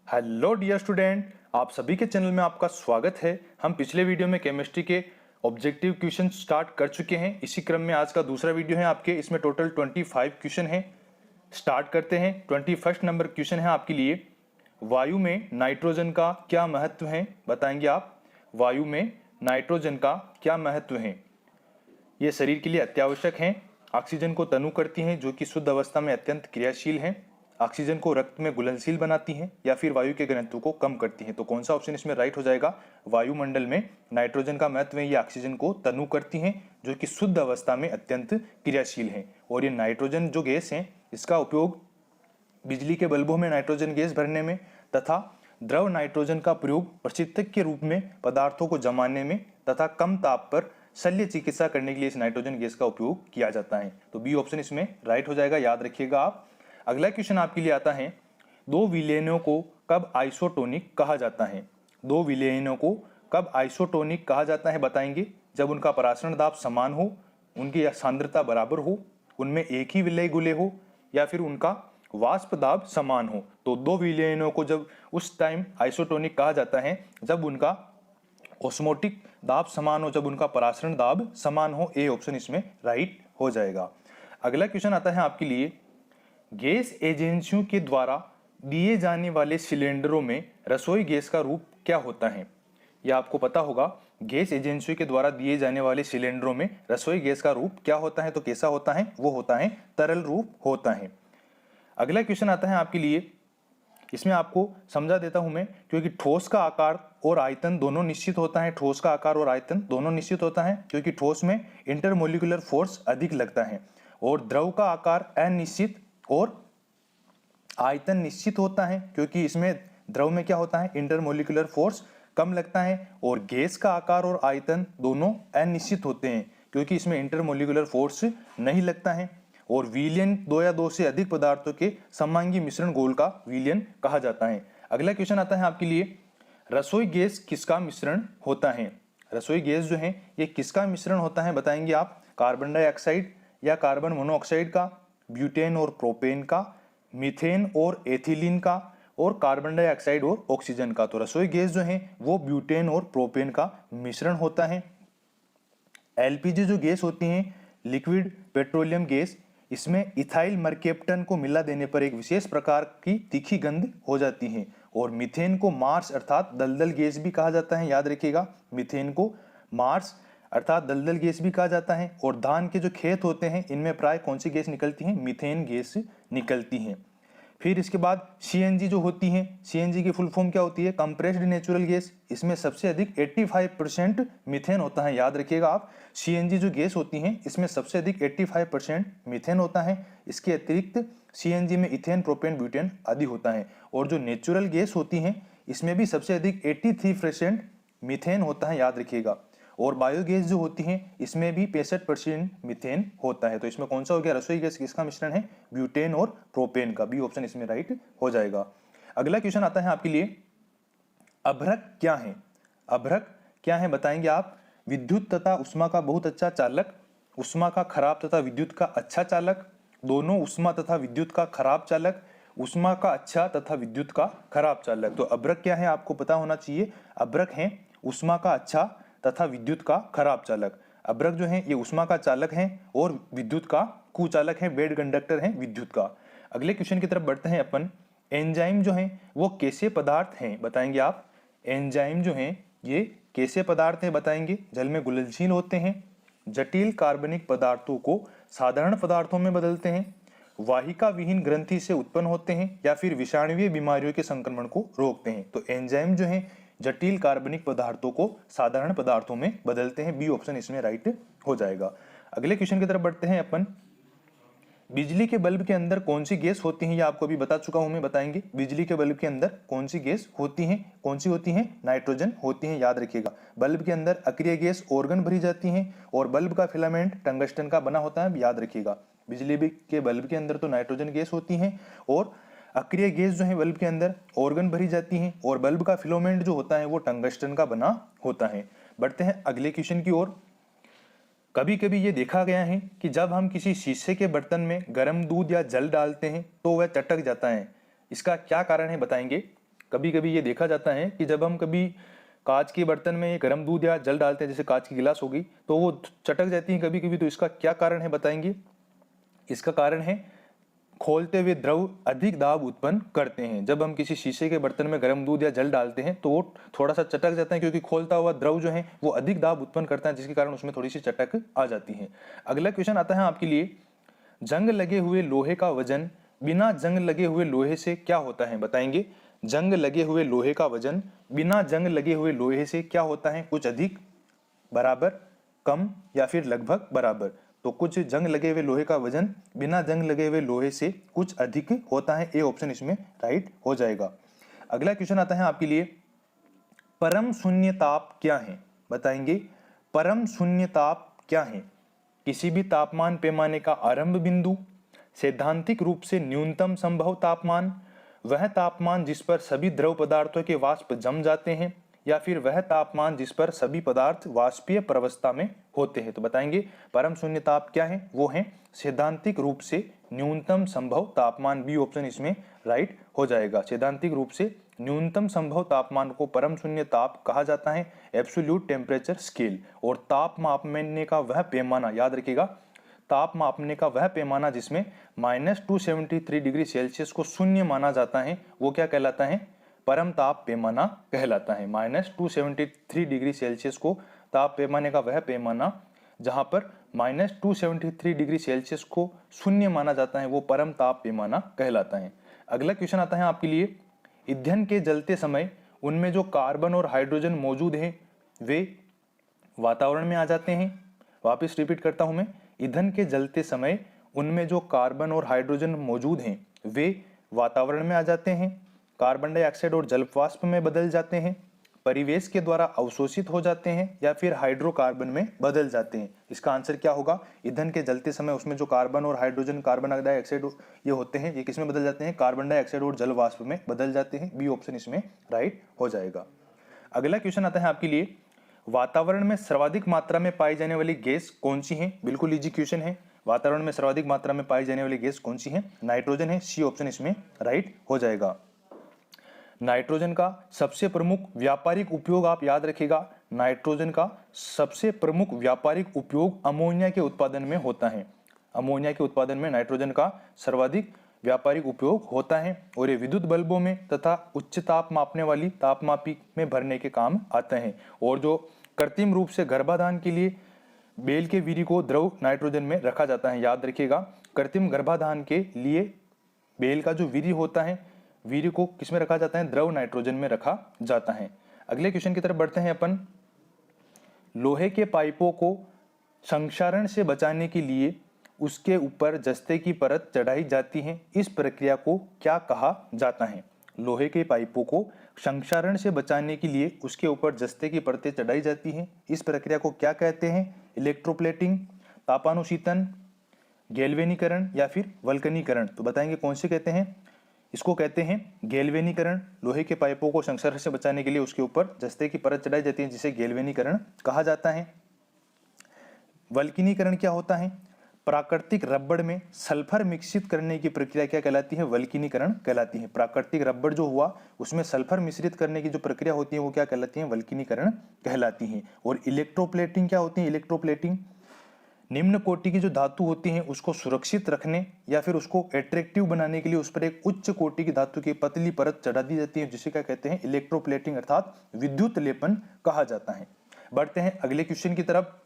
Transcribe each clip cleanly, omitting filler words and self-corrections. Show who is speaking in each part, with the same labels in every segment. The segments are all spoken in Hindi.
Speaker 1: हेलो डियर स्टूडेंट, आप सभी के चैनल में आपका स्वागत है। हम पिछले वीडियो में केमिस्ट्री के ऑब्जेक्टिव क्वेश्चन स्टार्ट कर चुके हैं। इसी क्रम में आज का दूसरा वीडियो है आपके, इसमें टोटल 25 क्वेश्चन हैं। स्टार्ट करते हैं। 21 नंबर क्वेश्चन है आपके लिए, वायु में नाइट्रोजन का क्या महत्व है बताएंगे आप। वायु में नाइट्रोजन का क्या महत्व है? ये शरीर के लिए अत्यावश्यक है। ऑक्सीजन को तनु करती हैं जो कि शुद्ध अवस्था में अत्यंत क्रियाशील है। ऑक्सीजन को रक्त में घुलनशील बनाती हैं या फिर वायु के घनत्व को कम करती हैं। तो कौन सा ऑप्शन इसमें राइट हो जाएगा? वायुमंडल में नाइट्रोजन का महत्व है, ये ऑक्सीजन को तनु करती हैं जो कि शुद्ध अवस्था में अत्यंत क्रियाशील है। और ये नाइट्रोजन जो गैस है, इसका उपयोग बिजली के बल्बों में नाइट्रोजन गैस भरने में तथा द्रव नाइट्रोजन का प्रयोग प्रशीतक के रूप में पदार्थों को जमाने में तथा कम ताप पर शल्य चिकित्सा करने के लिए इस नाइट्रोजन गैस का उपयोग किया जाता है। तो बी ऑप्शन इसमें राइट हो जाएगा, याद रखिएगा आप। अगला क्वेश्चन आपके लिए आता है, दो विलयनों को कब आइसोटोनिक कहा जाता है? दो विलयनों को कब आइसोटोनिक कहा जाता है बताएंगे? जब उनका परासरण दाब समान हो, उनकी सांद्रता बराबर हो, उनमें एक ही विलय गुले हो या फिर उनका वाष्प दाब समान हो। तो दो विलयनों को जब उस टाइम आइसोटोनिक कहा जाता है जब उनका ऑस्मोटिक दाब समान हो, जब उनका परासरण दाब समान हो। ए ऑप्शन इसमें राइट हो जाएगा। अगला क्वेश्चन आता है आपके लिए, गैस एजेंसियों के द्वारा दिए जाने वाले सिलेंडरों में रसोई गैस का रूप क्या होता है? यह आपको पता होगा, गैस एजेंसियों के द्वारा दिए जाने वाले सिलेंडरों में रसोई गैस का रूप क्या होता है? तो कैसा होता है? वो होता है तरल रूप होता है। अगला क्वेश्चन आता है आपके लिए, इसमें आपको समझा देता हूं मैं, क्योंकि ठोस का आकार और आयतन दोनों निश्चित होता है। ठोस का आकार और आयतन दोनों निश्चित होता है क्योंकि ठोस में इंटरमोलिकुलर फोर्स अधिक लगता है, और द्रव का आकार अनिश्चित और आयतन निश्चित होता है क्योंकि इसमें द्रव में क्या होता है, इंटरमोलिकुलर फोर्स कम लगता है। और गैस का आकार और आयतन दोनों अनिश्चित होते हैं क्योंकि इसमें इंटरमोलिकुलर फोर्स नहीं लगता है। और विलयन दो या दो से अधिक पदार्थों के समांगी मिश्रण घोल का विलयन कहा जाता है। अगला क्वेश्चन आता है आपके लिए, रसोई गैस किसका मिश्रण होता है? रसोई गैस जो है ये किसका मिश्रण होता है बताएंगे आप? कार्बन डाइऑक्साइड या कार्बन मोनोऑक्साइड का, ब्यूटेन और प्रोपेन का, मीथेन और एथिलीन का, और कार्बन डाइऑक्साइड और ऑक्सीजन का। तो रसोई गैस जो है वो ब्यूटेन और प्रोपेन का मिश्रण होता है। एलपीजी जो गैस होती है, लिक्विड पेट्रोलियम गैस, इसमें इथाइल मरकेप्टन को मिला देने पर एक विशेष प्रकार की तीखी गंध हो जाती है। और मीथेन को मार्स अर्थात दलदल गैस भी कहा जाता है, याद रखिएगा। मीथेन को मार्स अर्थात दलदल गैस भी कहा जाता है। और धान के जो खेत होते हैं इनमें प्राय कौन सी गैस निकलती है? मीथेन गैस निकलती है। फिर इसके बाद सीएनजी जो होती है, सीएनजी की फुल फॉर्म क्या होती है? Compressed natural gas. इसमें सबसे अधिक 85% मीथेन होता है, याद रखिएगा आप। सीएनजी जो गैस होती है इसमें सबसे अधिक 85% मीथेन होता है। इसके अतिरिक्त सीएनजी में इथेन, प्रोपेन, ब्यूटेन आदि होता है। और जो नेचुरल गैस होती है इसमें भी सबसे अधिक 83% मीथेन होता है, याद रखिएगा। और बायोगैस जो होती है इसमें भी 65% मीथेन होता है। तो इसमें कौन सा हो गया? रसोई गैस किसका मिश्रण है? ब्यूटेन और प्रोपेन का। बी ऑप्शन इसमें राइट हो जाएगा। अगला क्वेश्चन आता है आपके लिए, अभ्रक क्या है? अभ्रक क्या है बताएंगे आप? विद्युत तथा उष्मा का बहुत अच्छा चालक, उष्मा का खराब तथा विद्युत का अच्छा चालक, दोनों उष्मा तथा विद्युत का खराब चालक, उष्मा का अच्छा तथा विद्युत का खराब चालक। तो अभ्रक क्या है आपको पता होना चाहिए। अभ्रक है उष्मा का अच्छा तथा विद्युत का खराब चालक। अभ्रक जो है ये उष्मा का चालक है और विद्युत का कुचालक है, बेड कंडक्टर है विद्युत का। अगले क्वेश्चन की तरफ बढ़ते हैं अपन। एंजाइम जो है वो कैसे पदार्थ हैं बताएंगे आप? एंजाइम जो है ये कैसे पदार्थ हैं बताएंगे? जल में घुलनशील होते हैं, जटिल कार्बनिक पदार्थों को साधारण पदार्थों में बदलते हैं, वाहिका विहीन ग्रंथि से उत्पन्न होते हैं, या फिर विषाणुवीय बीमारियों के संक्रमण को रोकते हैं। तो एंजाइम जो है जटिल कार्बनिक पदार्थों को साधारण पदार्थों में बदलते हैं। बी ऑप्शन इसमें राइट हो जाएगा। अगले क्वेश्चन की तरफ बढ़ते हैं अपन। बिजली के बल्ब के अंदर कौन सी गैस होती है? ये आपको अभी बता चुका हूं मैं, बताएंगे। बिजली के बल्ब के अंदर कौन सी गैस होती है? कौन सी होती है? नाइट्रोजन होती है, याद रखिएगा। बल्ब के अंदर अक्रिय गैस ऑर्गन भरी जाती है और बल्ब का फिलामेंट टंगस्टन का बना होता है, याद रखिएगा। बिजली के बल्ब के अंदर तो नाइट्रोजन गैस होती है और अक्रिय गैस जो है बल्ब के अंदर ऑर्गन भरी जाती है, और बल्ब का फिलामेंट जो होता है वो टंगस्टन का बना होता है। बढ़ते हैं अगले क्वेश्चन की ओर। कभी कभी ये देखा गया है कि जब हम किसी शीशे के बर्तन में गर्म दूध या जल डालते हैं तो वह चटक जाता है। इसका क्या कारण है बताएंगे? कभी कभी ये देखा जाता है कि जब हम कभी कांच के बर्तन में गर्म दूध या जल डालते हैं, जैसे कांच की गिलास होगी, तो वो चटक जाती है कभी कभी। तो इसका क्या कारण है बताएंगे? इसका कारण है खोलते हुए द्रव अधिक दाब उत्पन्न करते हैं। जब हम किसी शीशे के बर्तन में गर्म दूध या जल डालते हैं तो वो थोड़ा सा चटक जाता है, क्योंकि खोलता हुआ द्रव जो है वो अधिक दाब उत्पन्न करता है, जिसके कारण उसमें थोड़ी सी चटक आ जाती है। अगला क्वेश्चन आता है आपके लिए, जंग लगे हुए लोहे का वजन बिना जंग लगे हुए लोहे से क्या होता है? बताएंगे। जंग लगे हुए लोहे का वजन बिना जंग लगे हुए लोहे से क्या होता है? कुछ अधिक, बराबर, कम या फिर लगभग बराबर। तो कुछ जंग लगे हुए लोहे का वजन बिना जंग लगे हुए लोहे से कुछ अधिक होता है। ए ऑप्शन इसमें राइट हो जाएगा। अगला क्वेश्चन आता है आपके लिए, परम शून्य ताप क्या है? बताएंगे। परम शून्य ताप क्या है? किसी भी तापमान पैमाने का आरंभ बिंदु, सैद्धांतिक रूप से न्यूनतम संभव तापमान, वह तापमान जिस पर सभी द्रव पदार्थों के वाष्प जम जाते हैं, या फिर वह तापमान जिस पर सभी पदार्थ वाष्पीय प्रवस्था में होते हैं। तो बताएंगे परम शून्य ताप क्या है? वो है सैद्धांतिक रूप से न्यूनतम संभव तापमान। बी ऑप्शन इसमें राइट हो जाएगा। सैद्धांतिक रूप से न्यूनतम संभव तापमान को परम शून्य ताप कहा जाता है, एब्सोल्यूट टेम्परेचर स्केल। और ताप मापने का वह पैमाना, याद रखिएगा, ताप मापने का वह पैमाना जिसमें -273 डिग्री सेल्सियस को शून्य माना जाता है, वो क्या कहलाता है? परम ताप पैमाना कहलाता है। -273 डिग्री सेल्सियस को ताप पैमाने का वह पैमाना जहां पर -273 डिग्री सेल्सियस को शून्य माना जाता है, वो परम ताप पैमाना कहलाता है। अगला क्वेश्चन आता है आपके लिए, ईंधन के जलते समय उनमें जो कार्बन और हाइड्रोजन मौजूद हैं वे वातावरण में आ जाते हैं। वापस रिपीट करता हूं मैं, ईंधन के जलते समय उनमें जो कार्बन और हाइड्रोजन मौजूद हैं वे वातावरण में आ जाते हैं, कार्बन डाइऑक्साइड और जलवाष्प में बदल जाते हैं, परिवेश के द्वारा अवशोषित हो जाते हैं, या फिर हाइड्रोकार्बन में बदल जाते हैं। इसका आंसर क्या होगा? ईंधन के जलते समय उसमें जो कार्बन और हाइड्रोजन, कार्बन डाइऑक्साइड ये होते हैं, ये किसमें बदल जाते हैं? कार्बन डाइऑक्साइड और जलवाष्प में बदल जाते हैं। बी ऑप्शन इसमें राइट हो जाएगा। अगला क्वेश्चन आता है आपके लिए, वातावरण में सर्वाधिक मात्रा में पाई जाने वाली गैस कौन सी है? बिल्कुल इजी क्वेश्चन है। वातावरण में सर्वाधिक मात्रा में पाई जाने वाली गैस कौन सी है? नाइट्रोजन है। सी ऑप्शन इसमें राइट हो जाएगा। नाइट्रोजन का सबसे प्रमुख व्यापारिक उपयोग आप याद रखिएगा, नाइट्रोजन का सबसे प्रमुख व्यापारिक उपयोग अमोनिया के उत्पादन में होता है। अमोनिया के उत्पादन में नाइट्रोजन का सर्वाधिक व्यापारिक उपयोग होता है, और ये विद्युत बल्बों में तथा उच्च ताप मापने वाली तापमापी में भरने के काम आते हैं। और जो कृत्रिम रूप से गर्भाधान के लिए बेल के वीर्य को द्रव नाइट्रोजन में रखा जाता है। याद रखिएगा, कृत्रिम गर्भाधान के लिए बेल का जो वीर्य होता है, वीर्य को किसमें रखा जाता है? द्रव नाइट्रोजन में रखा जाता है। अगले क्वेश्चन की तरफ बढ़ते हैं अपन। लोहे के पाइपों को संक्षारण से बचाने के लिए उसके ऊपर जस्ते की परत चढ़ाई जाती है, इस प्रक्रिया को क्या कहा जाता है? लोहे के पाइपों को संक्षारण से बचाने के लिए उसके ऊपर जस्ते की परतें चढ़ाई जाती हैं, इस प्रक्रिया को क्या कहते हैं? इलेक्ट्रोप्लेटिंग, तापानुशीतन, गैल्वेनीकरण या फिर वल्कनीकरण। तो बताएंगे कौन से कहते हैं? इसको कहते हैं गैल्वेनीकरण। लोहे के पाइपों को संक्षारण से बचाने के लिए उसके ऊपर जस्ते की परत चढ़ाई जाती है, जिसे गैल्वेनीकरण कहा जाता है। वल्कनीकरण क्या होता है? प्राकृतिक रबड़ में सल्फर मिश्रित करने की प्रक्रिया क्या कहलाती है? वल्कनीकरण कहलाती है। प्राकृतिक रबड़ जो हुआ उसमें सल्फर मिश्रित करने की जो प्रक्रिया होती है वो क्या कहलाती है? वल्कनीकरण कहलाती है। और इलेक्ट्रोप्लेटिंग क्या होती है? इलेक्ट्रोप्लेटिंग निम्न कोटि की जो धातु होती है उसको सुरक्षित रखने या फिर उसको एट्रैक्टिव बनाने के लिए उस पर एक उच्च कोटि की धातु की पतली परत चढ़ा दी जाती है, जिसे क्या कहते हैं? इलेक्ट्रोप्लेटिंग अर्थात विद्युत लेपन कहा जाता है। बढ़ते हैं अगले क्वेश्चन की तरफ।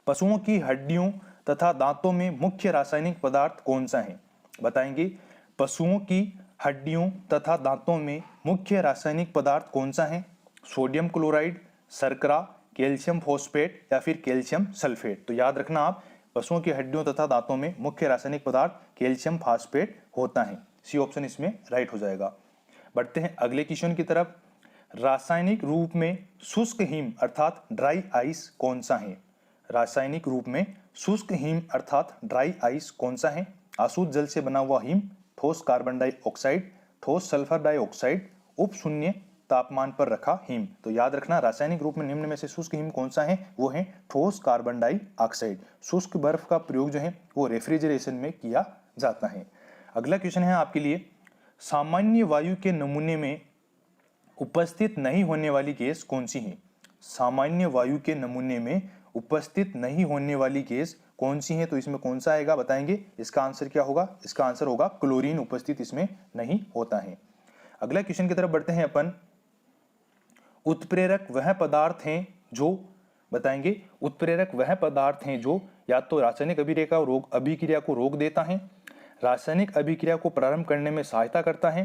Speaker 1: पशुओं की हड्डियों तथा दांतों में मुख्य रासायनिक पदार्थ कौन सा है? बताएंगे। पशुओं की हड्डियों तथा दांतों में मुख्य रासायनिक पदार्थ कौन सा है? सोडियम क्लोराइड, शर्करा, कैल्शियम फॉस्फेट या फिर कैल्शियम सल्फेट। तो याद रखना आप, पशुओं की हड्डियों तथा दांतों में मुख्य रासायनिक पदार्थ कैल्शियम फॉस्फेट होता है। सी ऑप्शन इसमें राइट हो जाएगा। बढ़ते हैं अगले क्वेश्चन की तरफ। रासायनिक रूप में शुष्क हिम अर्थात ड्राई आइस कौन सा है? रासायनिक रूप में शुष्क हिम अर्थात ड्राई आइस कौन सा है? अशुद्ध जल से बना हुआ हिम, ठोस कार्बन डाइऑक्साइड, ठोस सल्फर डाइऑक्साइड, उप शून्य तापमान पर रखा हिम। तो याद रखना, रासायनिक रूप में निम्न में से शुष्क हिम कौन सा है? वो है ठोस कार्बन डाइऑक्साइड। शुष्क बर्फ का प्रयोग जो है वो रेफ्रिजरेशन में किया जाता है। अगला क्वेश्चन है आपके लिए, सामान्य वायु के नमूने में उपस्थित नहीं होने वाली गैस कौन सी है? सामान्य वायु के नमूने में उपस्थित नहीं होने वाली गैस कौन सी है? तो इसमें कौन सा आएगा बताएंगे? इसका आंसर क्या होगा? इसका आंसर होगा क्लोरीन उपस्थित इसमें नहीं होता है। अगला क्वेश्चन की तरफ बढ़ते हैं अपन। उत्प्रेरक वह पदार्थ हैं जो, बताएंगे, उत्प्रेरक वह पदार्थ हैं जो या तो रासायनिक अभिक्रिया को रोक देता है, रासायनिक अभिक्रिया को प्रारंभ करने में सहायता करता है,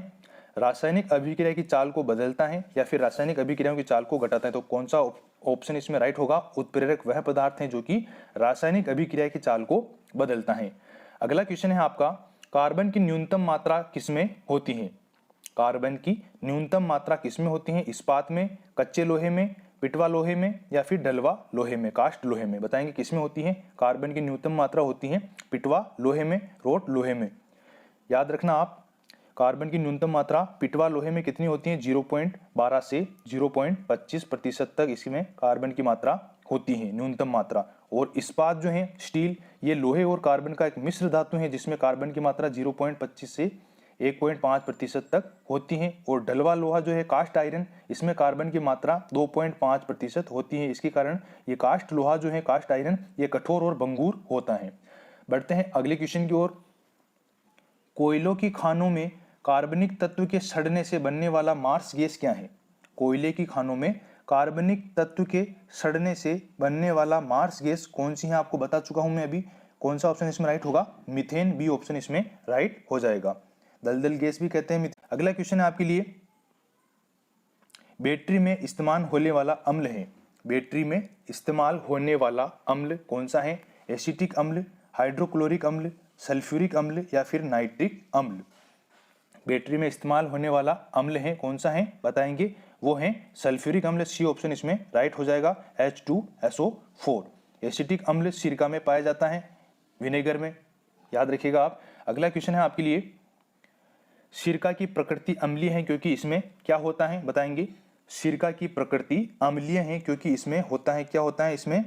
Speaker 1: रासायनिक अभिक्रिया की चाल को बदलता है या फिर रासायनिक अभिक्रियाओं की चाल को घटाता है। तो कौन सा ऑप्शन इसमें राइट होगा? उत्प्रेरक वह पदार्थ हैं जो कि रासायनिक अभिक्रिया की चाल को बदलता है। अगला क्वेश्चन है आपका, कार्बन की न्यूनतम मात्रा किसमें होती है? कार्बन की न्यूनतम मात्रा किसमें होती है? इस्पात में, कच्चे लोहे में, पिटवा लोहे में या फिर डलवा लोहे में, कास्ट लोहे में? बताएंगे किसमें होती है? कार्बन की न्यूनतम मात्रा होती है पिटवा लोहे में, रोट लोहे में। याद रखना आप, कार्बन की न्यूनतम मात्रा पिटवा लोहे में कितनी होती है? 0.12 से 0.25% तक इसमें कार्बन की मात्रा होती है, न्यूनतम मात्रा। और इस्पात जो है, स्टील, ये लोहे और कार्बन का एक मिश्र धातु है जिसमें कार्बन की मात्रा 0.25 से 1.5% तक होती है। और ढलवा लोहा जो है, कास्ट आयरन, इसमें कार्बन की मात्रा 2.5% होती है। इसके कारण ये कास्ट लोहा जो है, कास्ट आयरन, ये कठोर और भंगुर होता है। बढ़ते हैं अगले क्वेश्चन की ओर। कोयलों की खानों में कार्बनिक तत्व के सड़ने से बनने वाला मार्स गैस क्या है? कोयले की खानों में कार्बनिक तत्व के सड़ने से बनने वाला मार्स गैस कौन सी है? आपको बता चुका हूं मैं अभी। कौन सा ऑप्शन इसमें राइट होगा? मीथेन, बी ऑप्शन इसमें राइट हो जाएगा। दलदल गैस भी कहते हैं। अगला क्वेश्चन है आपके लिए, बैटरी में इस्तेमाल होने वाला अम्ल है। बैटरी में इस्तेमाल होने वाला अम्ल कौन सा है? एसिटिक अम्ल, हाइड्रोक्लोरिक अम्ल, सल्फ्यूरिक अम्ल या फिर नाइट्रिक अम्ल? बैटरी में इस्तेमाल होने वाला अम्ल है, कौन सा है बताएंगे? वो है सल्फ्यूरिक अम्ल, सी ऑप्शन इसमें राइट हो जाएगा, H2SO4। एसिटिक अम्ल सिरका में पाया जाता है, विनेगर में, याद रखिएगा आप। अगला क्वेश्चन है आपके लिए, सिरका की प्रकृति अम्लीय है क्योंकि इसमें क्या होता है बताएंगे? सिरका की प्रकृति अम्लीय है क्योंकि इसमें होता है, क्या होता है इसमें?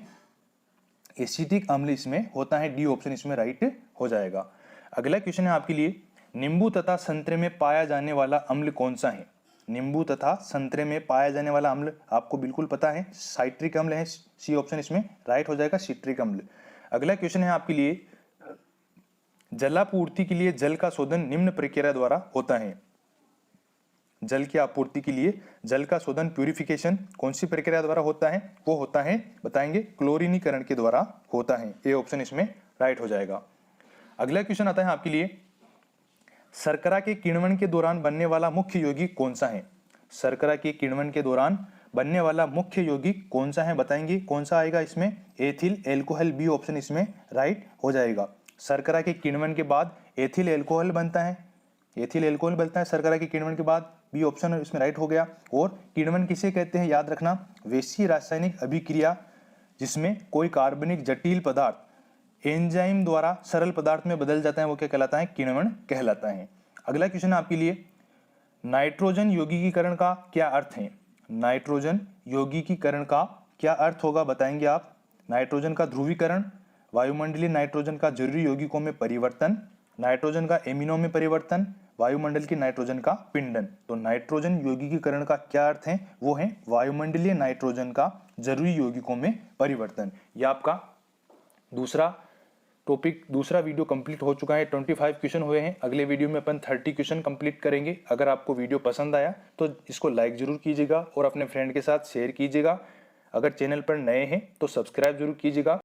Speaker 1: एसिटिक अम्ल इसमें होता है, डी ऑप्शन इसमें राइट हो जाएगा। अगला क्वेश्चन है आपके लिए, नींबू तथा संतरे में पाया जाने वाला अम्ल कौन सा है? नींबू तथा संतरे में पाया जाने वाला अम्ल आपको बिल्कुल पता है, साइट्रिक अम्ल है, सी ऑप्शन इसमें राइट हो जाएगा, सिट्रिक अम्ल। अगला क्वेश्चन है आपके लिए, जलापूर्ति के लिए जल का शोधन निम्न प्रक्रिया द्वारा होता है। जल की आपूर्ति के लिए जल का शोधन, प्यूरिफिकेशन, कौन सी प्रक्रिया द्वारा होता है? वो होता है बताएंगे क्लोरीनीकरण के द्वारा होता है, ए ऑप्शन इसमें राइट हो जाएगा। अगला क्वेश्चन आता है आपके लिए, शर्करा के किण्वन के दौरान बनने वाला मुख्य यौगिक कौन सा है? शर्करा के किण्वन के दौरान बनने वाला मुख्य यौगिक कौन सा है बताएंगे? कौन सा आएगा इसमें? एथिल एल्कोहल, बी ऑप्शन इसमें राइट हो जाएगा। शर्करा के किण्वन के बाद एथिल एल्कोहल बनता है, एथिल एल्कोहल बनता है शर्करा के किण्वन के बाद, बी ऑप्शन इसमें राइट हो गया। और किण्वन किसे कहते हैं? याद रखना, वैसी रासायनिक अभिक्रिया जिसमें कोई कार्बनिक जटिल पदार्थ एंजाइम द्वारा सरल पदार्थ में बदल जाता है, वो क्या कहलाता है? किण्वन कहलाता है। अगला क्वेश्चन है आपके लिए, नाइट्रोजन यौगिकीकरण का क्या अर्थ है? नाइट्रोजन यौगिकीकरण का क्या अर्थ होगा बताएंगे आप? नाइट्रोजन का ध्रुवीकरण, वायुमंडलीय नाइट्रोजन का जरूरी यौगिकों में परिवर्तन, नाइट्रोजन का एमिनो में परिवर्तन, वायुमंडल की नाइट्रोजन का पिंडन। तो नाइट्रोजन यौगिकीकरण का क्या अर्थ है? वो है वायुमंडलीय नाइट्रोजन का जरूरी यौगिकों में परिवर्तन। यह आपका दूसरा टॉपिक, दूसरा वीडियो कंप्लीट हो चुका है। 25 क्वेश्चन हुए हैं। अगले वीडियो में अपन 30 क्वेश्चन कंप्लीट करेंगे। अगर आपको वीडियो पसंद आया तो इसको लाइक जरूर कीजिएगा और अपने फ्रेंड के साथ शेयर कीजिएगा। अगर चैनल पर नए हैं तो सब्सक्राइब जरूर कीजिएगा।